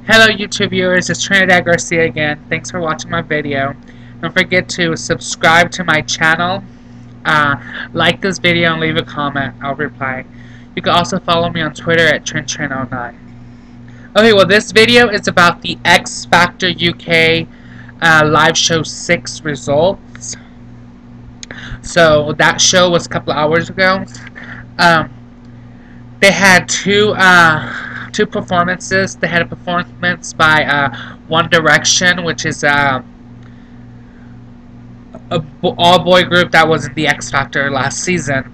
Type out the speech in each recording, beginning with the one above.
Hello YouTube viewers, it's Trinidad Garcia again. Thanks for watching my video. Don't forget to subscribe to my channel, like this video and leave a comment. I'll reply. You can also follow me on Twitter at TrinTrin09. Okay, well this video is about the X Factor UK live show 6 results. So that show was a couple of hours ago. They had two performances. They had a performance by One Direction, which is a all-boy group that was in the X Factor last season,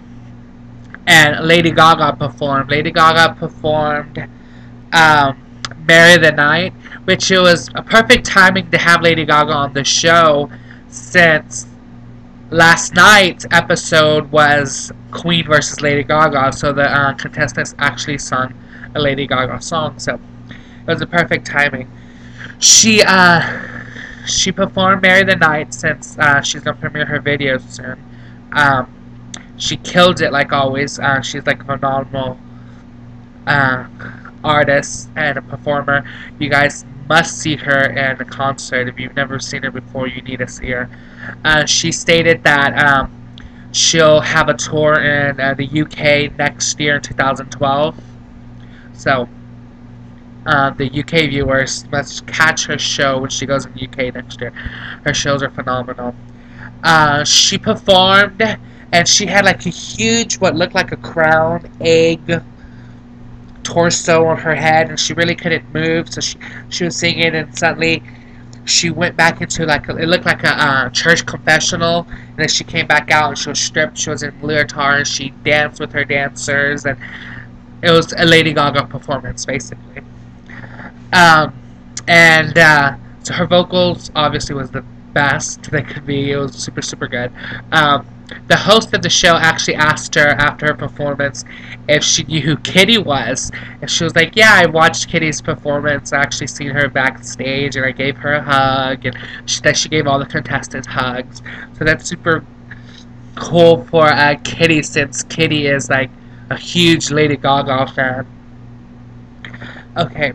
and Lady Gaga performed. Lady Gaga performed "Marry the Night," which it was a perfect timing to have Lady Gaga on the show, since last night's episode was Queen versus Lady Gaga, so the contestants actually sung a Lady Gaga song, so it was a perfect timing. She performed "Marry the Night" since she's gonna premiere her video soon. She killed it like always. She's like a phenomenal artist and a performer. You guys must see her in a concert. If you've never seen her before, you need to see her. She stated that she'll have a tour in the UK next year in 2012. So the UK viewers must catch her show when she goes in the UK next year. Her shows are phenomenal. She performed, and she had like a huge, what looked like a crown egg torso on her head, and she really couldn't move, so she was singing, and suddenly she went back into like it looked like a church confessional, and then she came back out and she was stripped. She was in leotard and she danced with her dancers, and it was a Lady Gaga performance basically. So her vocals obviously was the best they could be. It was super good. The host of the show actually asked her after her performance if she knew who Kitty was, and she was like, yeah, I watched Kitty's performance. I actually seen her backstage, and I gave her a hug, and she gave all the contestants hugs. So that's super cool for Kitty, since Kitty is like a huge Lady Gaga fan. Okay,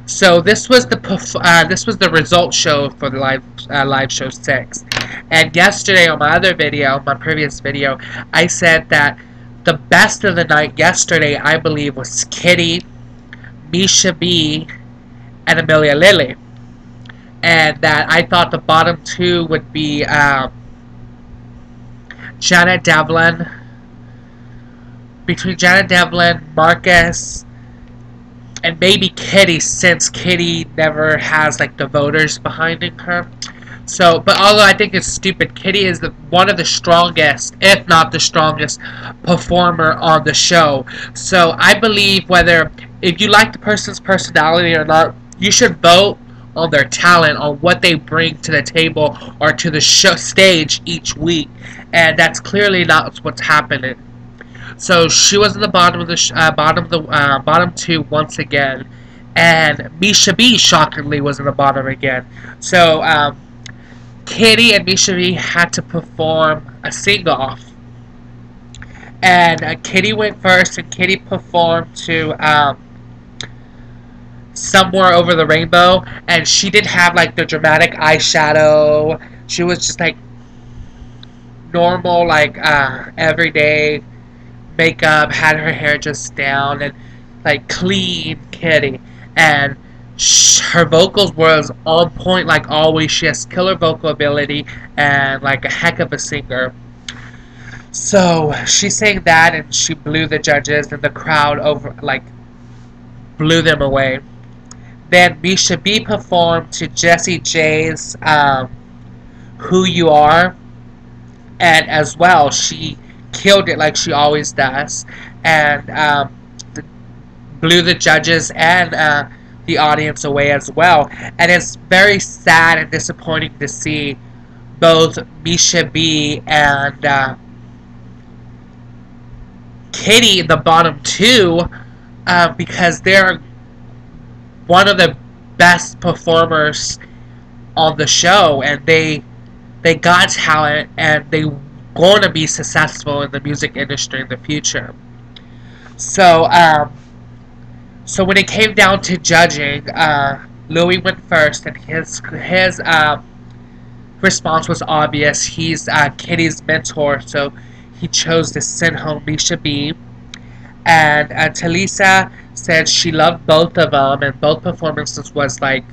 so this was the result show for the live show 6. And yesterday on my other video, my previous video, I said that the best of the night yesterday, I believe, was Kitty, Misha B, and Amelia Lily. And that I thought the bottom two would be Janet Devlin. Between Janet Devlin, Marcus, and maybe Kitty, since Kitty never has like the voters behind her. So, but although I think it's stupid, Kitty is one of the strongest, if not the strongest, performer on the show. So I believe if you like the person's personality or not, you should vote on their talent, on what they bring to the table or to the show stage each week, and that's clearly not what's happening. So she was in the bottom of the bottom two once again, and Misha B shockingly was in the bottom again. So Kitty and Misha B had to perform a sing-off, and Kitty went first, and Kitty performed to Somewhere Over the Rainbow, and she didn't have like the dramatic eyeshadow. She was just like normal, like everyday makeup, had her hair just down, and like clean Kitty, and her vocals was on point like always. She has killer vocal ability and like a heck of a singer. So she sang that, and she blew the judges, and the crowd blew them away. Then Misha B performed to Jessie J's Who You Are, and as well she killed it like she always does, and blew the judges and the audience away as well. And it's very sad and disappointing to see both Misha B and Kitty in the bottom two, because they're one of the best performers on the show, and they got talent, and they going to be successful in the music industry in the future. So So when it came down to judging, Louis went first, and his response was obvious. He's Kitty's mentor, so he chose to send home Misha B. And Talisa said she loved both of them, and both performances was like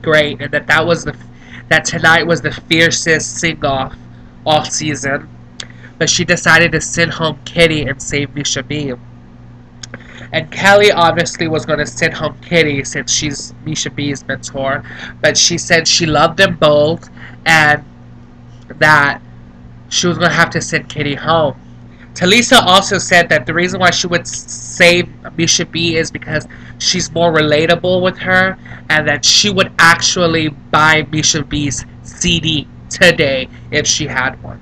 great, and that tonight was the fiercest sing-off all season. But she decided to send home Kitty and save Misha B. And Kelly obviously was going to send home Kitty since she's Misha B's mentor, but she said she loved them both and that she was going to have to send Kitty home. Talisa also said that the reason why she would save Misha B is because she's more relatable with her, and that she would actually buy Misha B's CD today if she had one.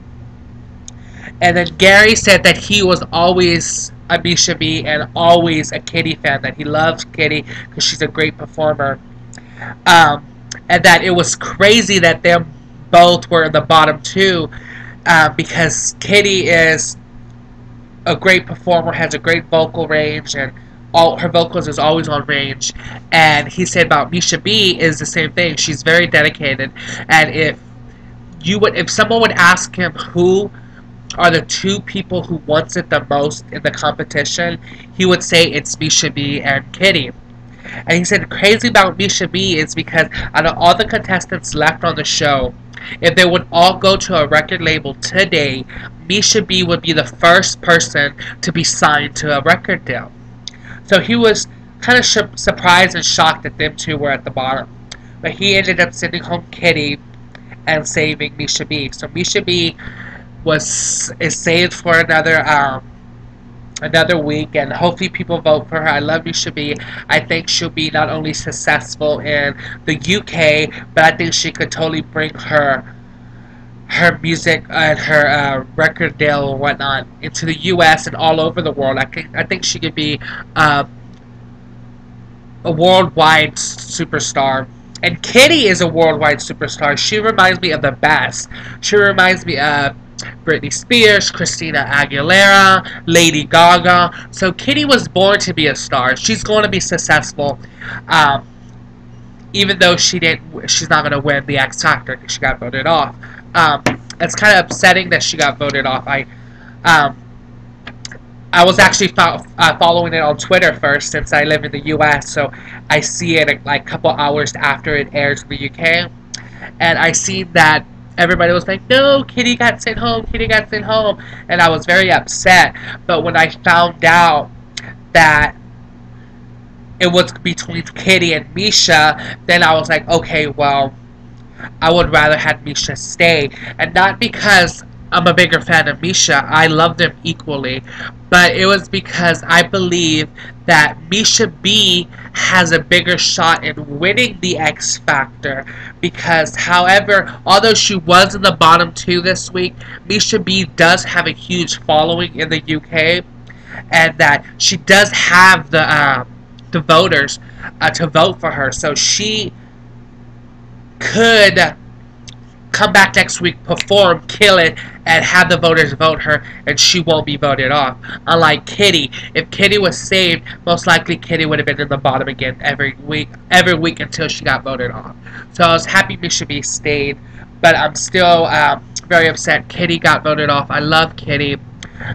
And then Gary said that he was always a Misha B and always a Kitty fan, that he loves Kitty because she's a great performer. And that it was crazy that them both were in the bottom two because Kitty is a great performer, has a great vocal range, and all her vocals is always on range. And he said about Misha B is the same thing. She's very dedicated, and if someone would ask him who are the two people who wants it the most in the competition, he would say it's Misha B and Kitty. And he said crazy about Misha B is because out of all the contestants left on the show, if they would all go to a record label today, Misha B would be the first person to be signed to a record deal. So he was kind of surprised and shocked that them two were at the bottom. But he ended up sending home Kitty and saving Misha B. So Misha B is saved for another week, and hopefully people vote for her. I love Misha B. I think she'll be not only successful in the UK, but I think she could totally bring her music and her record deal and whatnot into the US and all over the world. I think she could be a worldwide superstar. And Kitty is a worldwide superstar. She reminds me of the best. She reminds me of Britney Spears, Christina Aguilera, Lady Gaga. So Kitty was born to be a star. She's going to be successful, even though she's not going to win the X Factor because she got voted off. It's kind of upsetting that she got voted off. I was actually following it on Twitter first, since I live in the U.S., so I see it like a couple hours after it airs in the UK, and I seen that everybody was like, no, Kitty got sent home, Kitty got sent home, and I was very upset. But when I found out that it was between Kitty and Misha, then I was like, okay, well, I would rather have Misha stay. And not because I'm a bigger fan of Misha, I love them equally, but it was because I believe that Misha B has a bigger shot in winning the X Factor, because however, although she was in the bottom two this week, Misha B does have a huge following in the UK, and that she does have the voters to vote for her, so she could come back next week, perform, kill it, and have the voters vote her, and she won't be voted off. Unlike Kitty, if Kitty was saved, most likely Kitty would have been in the bottom again every week until she got voted off. So I was happy Misha B stayed, but I'm still very upset Kitty got voted off. I love Kitty.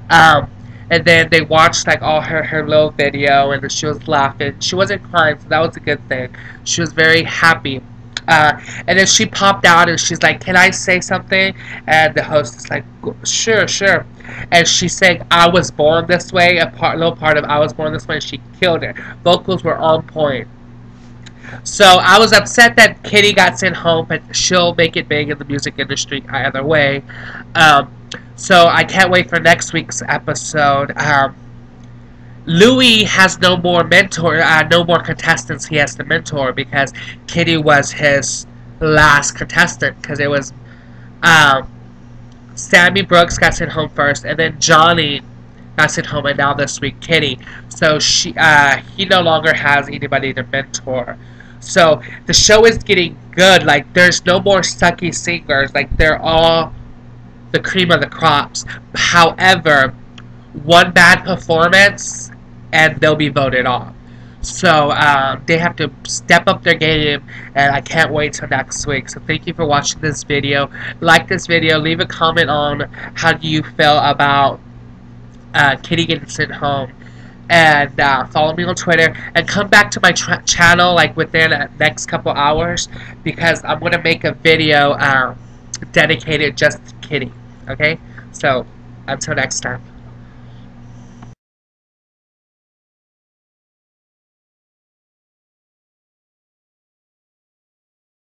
And then they watched like all her little video, and she was laughing. She wasn't crying, so that was a good thing. She was very happy. And then she popped out and she's like, can I say something? And the host is like, sure, sure. And she's saying, I was born this way, a little part of I was born this way, and she killed it. Vocals were on point. So I was upset that Kitty got sent home, but she'll make it big in the music industry either way. So I can't wait for next week's episode. Louis has no more no more contestants he has to mentor, because Kitty was his last contestant, because it was Sammy Brooks got sent home first, and then Johnny got sent home, and now this week Kitty. So he no longer has anybody to mentor. So the show is getting good. Like, there's no more sucky singers. Like, they're all the cream of the crops. However, one bad performance and they'll be voted off. So they have to step up their game, and I can't wait till next week. So thank you for watching this video. Like this video, leave a comment on how do you feel about Kitty getting sent home, and follow me on Twitter, and come back to my channel like within the next couple hours, because I'm gonna make a video dedicated just to Kitty. Okay, so until next time.